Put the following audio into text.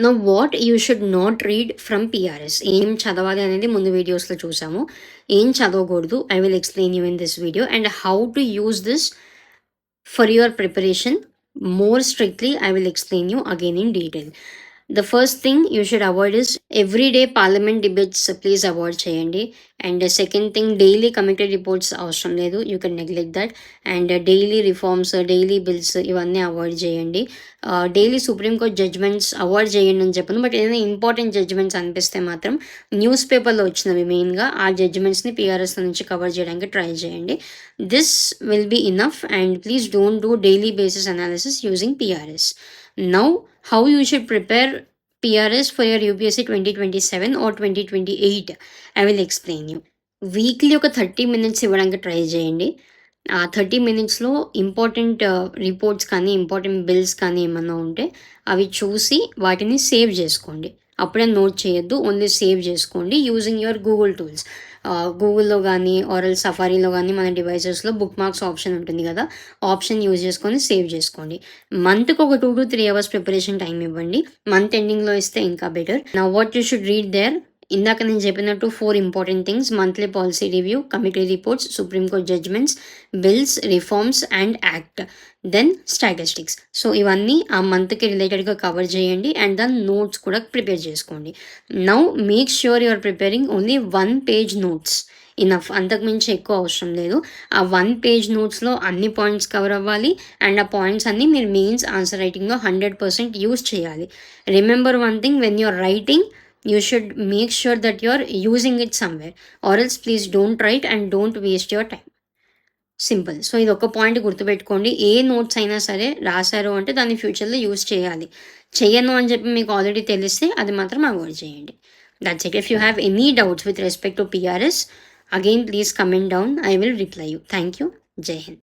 Now what you should not read from PRS. ఏం చదవాలి అనేది ముందు వీడియోస్లో చూసాము. ఏం చదవకూడదు I will explain you in this video and how to use this for your preparation more strictly. I will explain you again in detail. The first thing you should avoid is everyday parliament debates, please avoid cheyandi. And the second thing, daily committee reports avasram ledu, you can neglect that. And daily reforms, daily bills ivanni avoid cheyandi. Daily supreme court judgments avoid cheyandi ani cheppanu, but ఏదైనా important judgements అనిపిస్తే మాత్రం న్యూస్ పేపర్లో వచ్చినవి మెయిన్గా ఆ జడ్జ్మెంట్స్ని PRS నుంచి కవర్ చేయడానికి ట్రై చేయండి. This will be enough and please don't do daily basis analysis using PRS. Now how you should prepare PRS for your UPSC 2027 or 2028 I will explain you. Weekly ఒక 30 minutes ఇవ్వడానికి try చేయండి. ఆ 30 minutesలో important reports కానీ important bills కానీ ఏమన్నా ఉంటే అవి చూసి వాటిని సేవ్ చేసుకోండి. అప్పుడే నోట్ చేయొద్దు, ఓన్లీ సేవ్ చేసుకోండి యూజింగ్ యువర్ గూగుల్ టూల్స్. గూగుల్లో కానీ ఆర్ఎల్ సఫారీలో కానీ మన డివైసెస్లో బుక్ మార్క్స్ ఆప్షన్ ఉంటుంది కదా, ఆప్షన్ యూజ్ చేసుకొని సేవ్ చేసుకోండి. మంత్కి ఒక 2 to 3 hours ప్రిపరేషన్ టైం ఇవ్వండి. మంత్ ఎండింగ్లో ఇస్తే ఇంకా బెటర్. నా what you should read there, ఇందాక నేను చెప్పినట్టు 4 important things: monthly policy review, committee reports, supreme court judgements, bills, reforms and act, then statistics. So ఇవన్నీ ఆ మంత్కి రిలేటెడ్గా కవర్ చేయండి అండ్ దాని నోట్స్ కూడా ప్రిపేర్ చేసుకోండి. Now make sure you are preparing only 1 page notes, enough. అంతకుమించి ఎక్కువ అవసరం లేదు. ఆ 1 page నోట్స్లో అన్ని పాయింట్స్ కవర్ అవ్వాలి అండ్ ఆ పాయింట్స్ అన్నీ మీరు మెయిన్స్ ఆన్సర్ రైటింగ్లో 100% యూజ్ చేయాలి. Remember one thing, when you are writing you should make sure that you are using it somewhere, or else please don't write and don't waste your time. Simple. So ఇది ఒక point గుర్తుపెట్టుకోండి. ఏ notes అయినా సరే రాశారు అంటే దాన్ని ఫ్యూచర్లో use చేయాలి. చెయ్యను అని చెప్పి మీకు ఆల్రెడీ తెలిస్తే అది మాత్రం అవాయిడ్ చేయండి. That's it. If you have any doubts with respect to PRS, again please comment down, I will reply you. Thank you. జై హింద్.